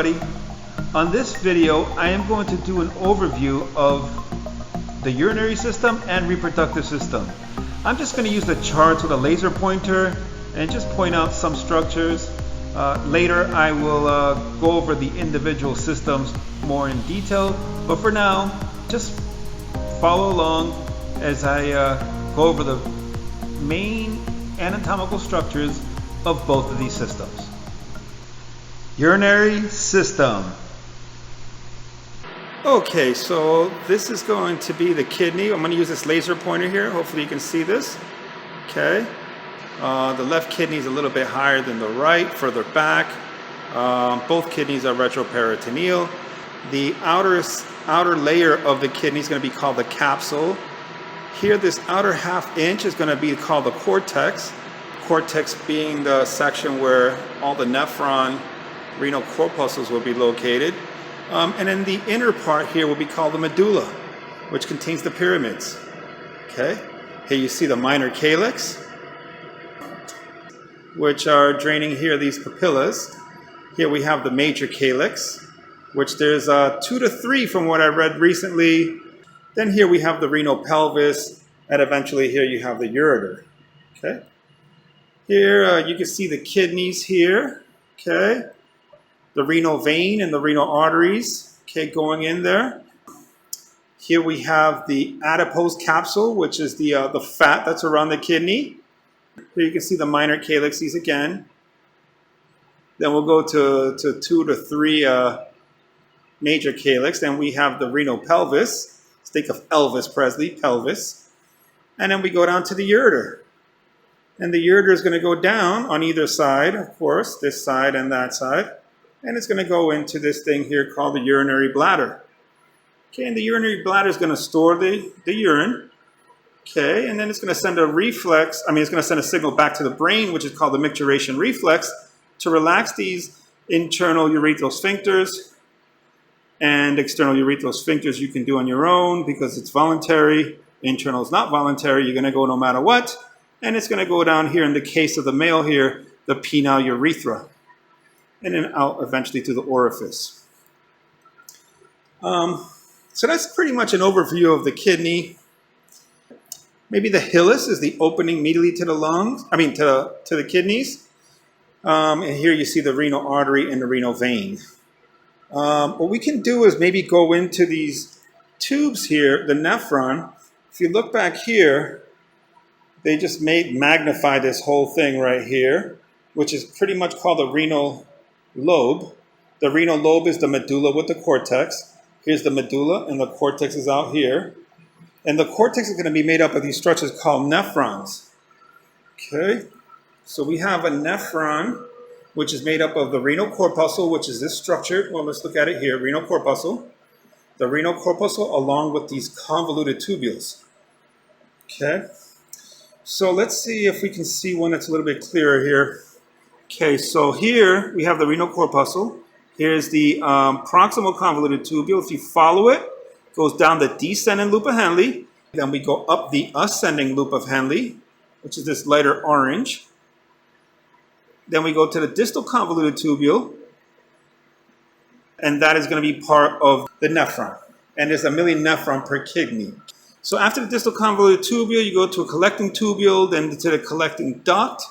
everybody. On this video I am going to do an overview of the urinary system and reproductive system. I'm just going to use the charts with a laser pointer and just point out some structures. Later I will go over the individual systems more in detail, but for now just follow along as I go over the main anatomical structures of both of these systems. Urinary system. Okay, so this is going to be the kidney. I'm going to use this laser pointer here. Hopefully you can see this. Okay. The left kidney is a little bit higher than the right, further back. Both kidneys are retroperitoneal. The outer layer of the kidney is going to be called the capsule. Here, this outer ½ inch is going to be called the cortex. Cortex being the section where all the nephron renal corpuscles will be located. And then the inner part here will be called the medulla, which contains the pyramids. Okay, here you see the minor calyx, which are draining here these papillas. Here we have the major calyx, which there's 2 to 3 from what I read recently. Then here we have the renal pelvis, and eventually here you have the ureter. Okay, here you can see the kidneys here. Okay, the renal vein and the renal arteries, okay, going in there. Here we have the adipose capsule, which is the fat that's around the kidney. Here you can see the minor calyxes again. Then we'll go to 2 to 3 major calyx. Then we have the renal pelvis. Let's think of Elvis Presley, pelvis. And then we go down to the ureter. And the ureter is going to go down on either side, of course, this side and that side. And it's going to go into this thing here called the urinary bladder. Okay, and the urinary bladder is going to store the urine. Okay, and then it's going to send it's going to send a signal back to the brain, which is called the micturition reflex, to relax these internal urethral sphincters. And external urethral sphincters you can do on your own because it's voluntary. Internal is not voluntary. You're going to go no matter what. And it's going to go down here in the case of the male here, the penile urethra. And then out eventually to the orifice. So that's pretty much an overview of the kidney. Maybe the hilus is the opening immediately to the lungs, to the kidneys. And here you see the renal artery and the renal vein. What we can do is maybe go into these tubes here, the nephron. If you look back here, they just magnify this whole thing right here, which is pretty much called the renal lobe. The renal lobe is the medulla with the cortex. Here's the medulla, and the cortex is out here. And the cortex is going to be made up of these structures called nephrons. Okay, so we have a nephron, which is made up of the renal corpuscle, which is this structure. Well, let's look at it here, renal corpuscle. The renal corpuscle along with these convoluted tubules. Okay, so let's see if we can see one that's a little bit clearer here. Okay, so here we have the renal corpuscle. Here's the proximal convoluted tubule. If you follow it, it goes down the descending loop of Henle. Then we go up the ascending loop of Henle, which is this lighter orange. Then we go to the distal convoluted tubule, and that is going to be part of the nephron. And there's 1 million nephron per kidney. So after the distal convoluted tubule, you go to a collecting tubule, then to the collecting duct.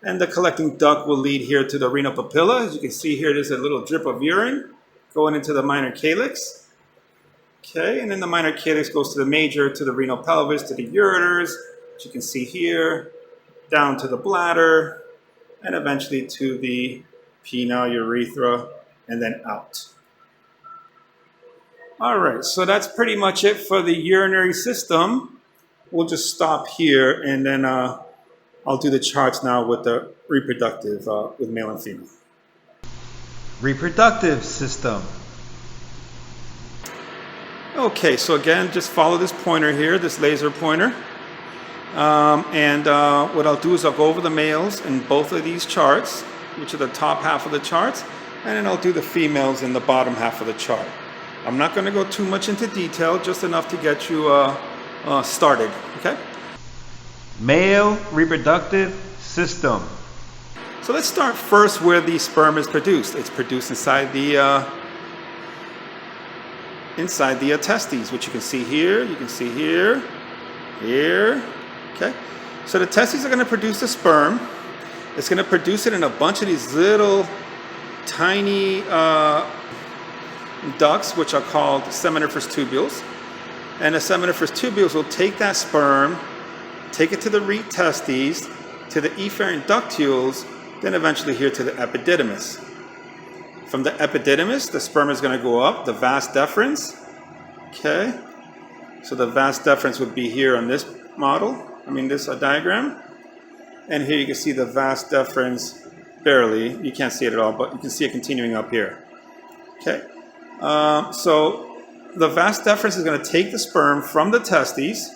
And the collecting duct will lead here to the renal papilla. As you can see here, there's a little drip of urine going into the minor calyx. Okay, and then the minor calyx goes to the major, to the renal pelvis, to the ureters, as you can see here, down to the bladder, and eventually to the penile urethra, and then out. All right, so that's pretty much it for the urinary system. We'll just stop here, and then I'll do the charts now with the reproductive, with male and female. Reproductive system. Okay, so again, just follow this pointer here, this laser pointer. What I'll do is I'll go over the males in both of these charts, which are the top half of the charts, and then I'll do the females in the bottom half of the chart. I'm not going to go too much into detail, just enough to get you started, okay? Male reproductive system. So let's start first where the sperm is produced. It's produced inside the testes, which you can see here. You can see here, here. Okay. So the testes are going to produce the sperm. It's going to produce it in a bunch of these little tiny ducts, which are called seminiferous tubules. And the seminiferous tubules will take that sperm, take it to the rete testes, to the efferent ductules, then eventually here to the epididymis. From the epididymis, the sperm is going to go up, the vas deferens. Okay. So the vas deferens would be here on this model, this diagram. And here you can see the vas deferens barely. You can't see it at all, but you can see it continuing up here. Okay. So the vas deferens is going to take the sperm from the testes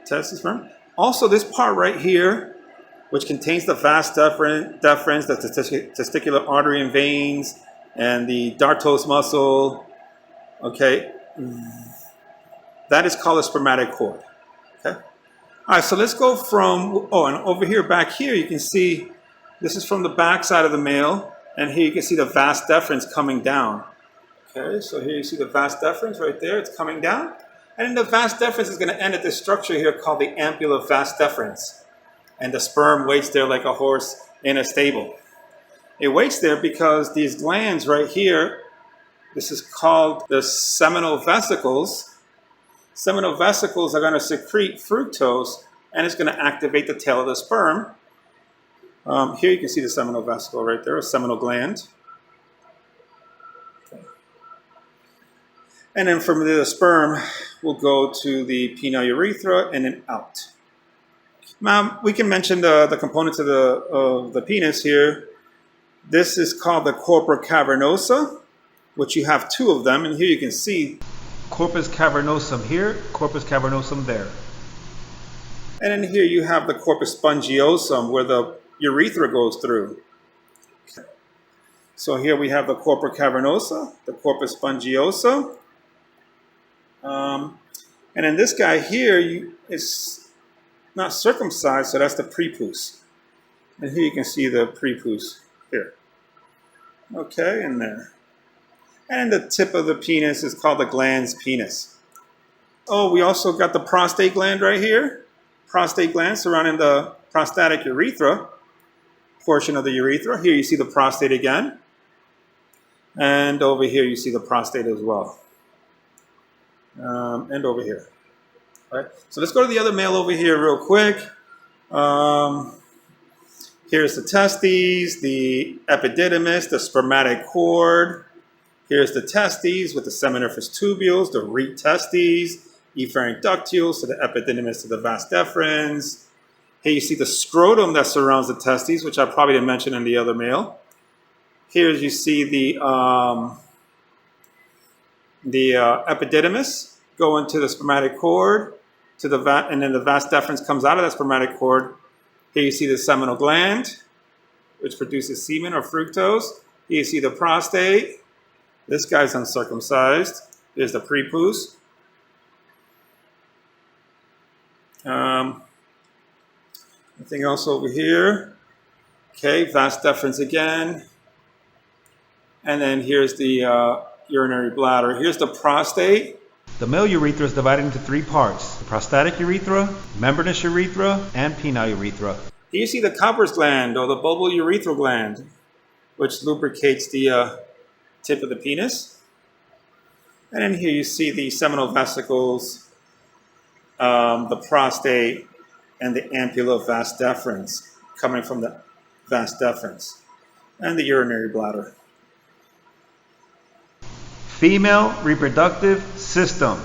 sperm. Also, this part right here, which contains the vas deferens, the testicular artery and veins, and the dartos muscle, okay, that is called a spermatic cord. Okay. All right, so let's go from, and over here, back here, you can see, this is from the back side of the male, and here you can see the vas deferens coming down. Okay, so here you see the vas deferens right there, it's coming down. And then the vas deferens is going to end at this structure here called the ampulla vas deferens. And the sperm waits there like a horse in a stable. It waits there because these glands right here, this is called the seminal vesicles. Seminal vesicles are going to secrete fructose, and it's going to activate the tail of the sperm. Here you can see the seminal vesicle right there, a seminal gland. Okay. And then from there, the sperm will go to the penile urethra and then out. Now, we can mention the components of the penis here. This is called the corpora cavernosa, which you have two of them. And here you can see corpus cavernosum here, corpus cavernosum there. And then here you have the corpus spongiosum, where the urethra goes through. Okay. So here we have the corpora cavernosa, the corpus spongiosa. And then this guy here is not circumcised, so that's the prepuce. And here you can see the prepuce here. Okay, and there. And the tip of the penis is called the glans penis. Oh, we also got the prostate gland right here. Prostate gland surrounding the prostatic urethra, portion of the urethra. Here you see the prostate again. And over here you see the prostate as well. And over here. All right. So let's go to the other male over here real quick. Here's the testes, the epididymis, the spermatic cord. Here's the testes with the seminiferous tubules, the rete testes, efferent ductules, to the epididymis, to the vas deferens. Here you see the scrotum that surrounds the testes, which I probably didn't mention in the other male. Here you see the epididymis go into the spermatic cord, to the and then the vas deferens comes out of that spermatic cord. Here you see the seminal gland, which produces semen or fructose. Here you see the prostate. This guy's uncircumcised. There's the prepuce. Anything else over here? Okay, vas deferens again. And then here's the urinary bladder. Here's the prostate. The male urethra is divided into three parts: the prostatic urethra, membranous urethra, and penile urethra. Here you see the Cowper's gland, or the bulbourethral gland, which lubricates the tip of the penis. And then here you see the seminal vesicles, the prostate, and the ampulla vas deferens coming from the vas deferens, and the urinary bladder. Female reproductive system.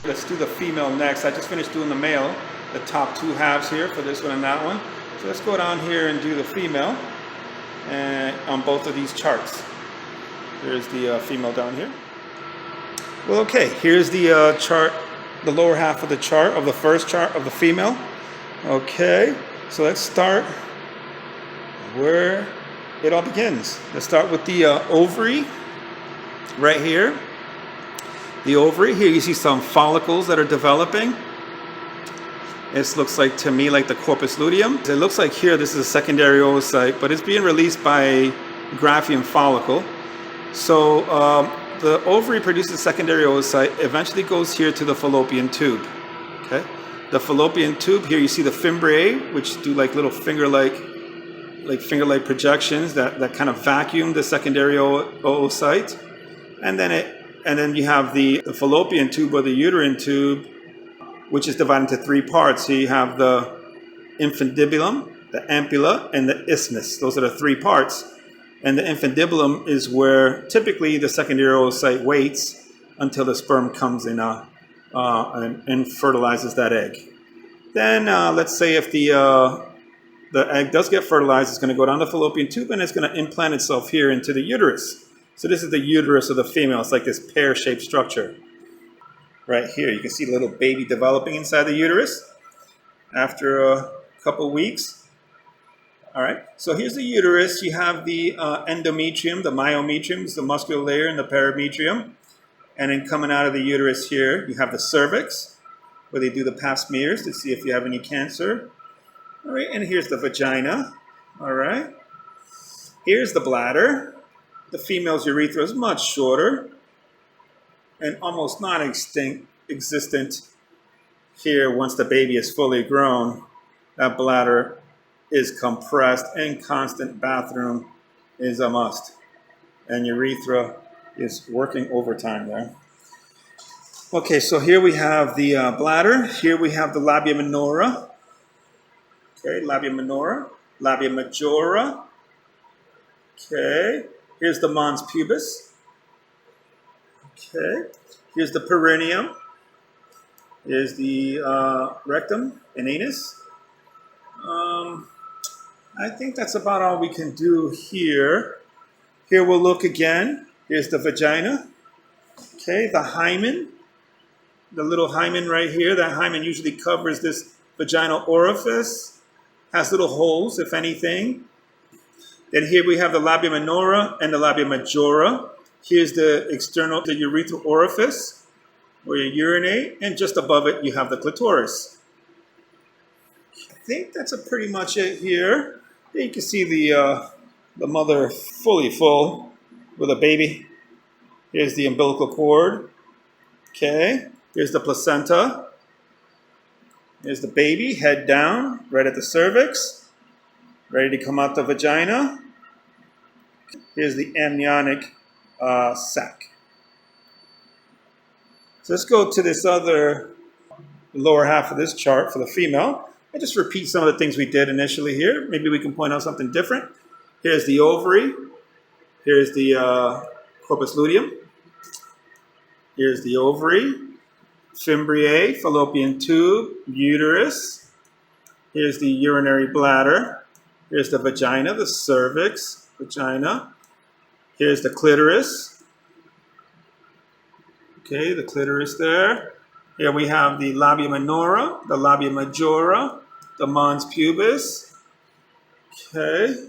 Let's do the female next. I just finished doing the male, the top two halves here for this one and that one. So let's go down here and do the female and on both of these charts. Here's the female down here. Well, okay, here's the chart, the lower half of the chart, of the first chart of the female. Okay, so let's start where it all begins. Let's start with the ovary. Right here, the ovary. Here you see some follicles that are developing. This looks like, to me, like the corpus luteum. It looks like here this is a secondary oocyte, but it's being released by a Graafian follicle. So the ovary produces secondary oocyte, eventually goes here to the fallopian tube. Okay, the fallopian tube, here you see the fimbriae, which do like little finger-like projections that kind of vacuum the secondary oocyte. And then you have the fallopian tube or the uterine tube, which is divided into three parts. So you have the infundibulum, the ampulla, and the isthmus. Those are the three parts. And the infundibulum is where typically the secondary oocyte waits until the sperm comes in and fertilizes that egg. Then let's say if the egg does get fertilized, it's going to go down the fallopian tube and it's going to implant itself here into the uterus. So this is the uterus of the female. It's like this pear-shaped structure. Right here, you can see the little baby developing inside the uterus after a couple weeks. All right, so here's the uterus. You have the endometrium, the myometrium, the muscular layer, and the perimetrium. And then coming out of the uterus here, you have the cervix, where they do the pap smears to see if you have any cancer. All right, and here's the vagina. All right, here's the bladder. The female's urethra is much shorter and almost non-existent here once the baby is fully grown. That bladder is compressed, and constant bathroom is a must. And urethra is working overtime there. Okay, so here we have the bladder. Here we have the labia minora. Okay, labia minora, labia majora. Okay, here's the mons pubis. Okay, here's the perineum. Here's the rectum and anus. I think that's about all we can do here. Here we'll look again. Here's the vagina. Okay, the hymen. The little hymen right here. That hymen usually covers this vaginal orifice. Has little holes, if anything. Then here we have the labia minora and the labia majora. Here's the urethral orifice where you urinate, and just above it you have the clitoris. I think that's pretty much it here. Here you can see the mother fully full with a baby. Here's the umbilical cord. Okay, here's the placenta. Here's the baby, head down, right at the cervix, ready to come out the vagina. Here's the amniotic sac. So let's go to this other lower half of this chart for the female. I just repeat some of the things we did initially here. Maybe we can point out something different. Here's the ovary. Here's the corpus luteum. Here's the ovary, fimbriae, fallopian tube, uterus. Here's the urinary bladder. Here's the vagina, the cervix, vagina. Here's the clitoris. Okay, the clitoris there. Here we have the labia minora, the labia majora, the mons pubis. Okay.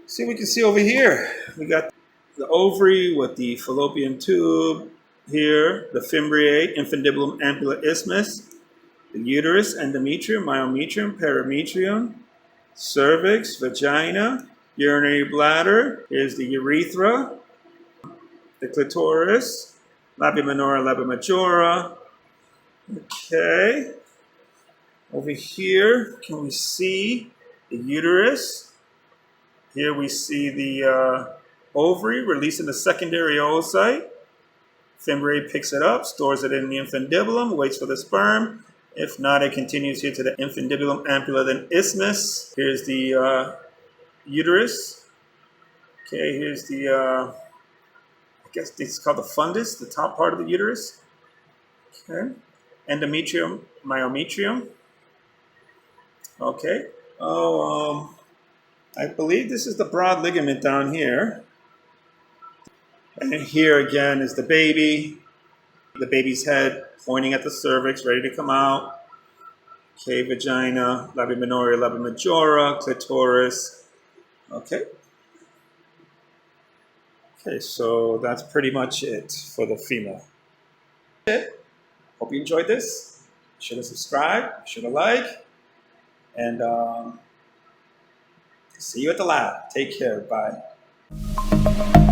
See what we can see over here. We got the ovary with the fallopian tube here, the fimbriae, infundibulum, ampulla, isthmus, the uterus, endometrium, myometrium, perimetrium, cervix, vagina, urinary bladder. Here's the urethra, the clitoris, labia minora, labia majora. Okay. Over here, can we see the uterus? Here we see the ovary releasing the secondary oocyte. Fimbriae picks it up, stores it in the infundibulum, waits for the sperm. If not, it continues here to the infundibulum, ampulla, then isthmus. Here's the uterus. Okay, here's the, I guess it's called the fundus, the top part of the uterus. Okay, endometrium, myometrium. Okay, I believe this is the broad ligament down here. And here again is the baby's head pointing at the cervix, ready to come out. Okay, vagina, labia minora, labia majora, clitoris. Okay. Okay, so that's pretty much it for the female. Hope you enjoyed this. sure to subscribe, be sure to like, and see you at the lab. Take care. Bye.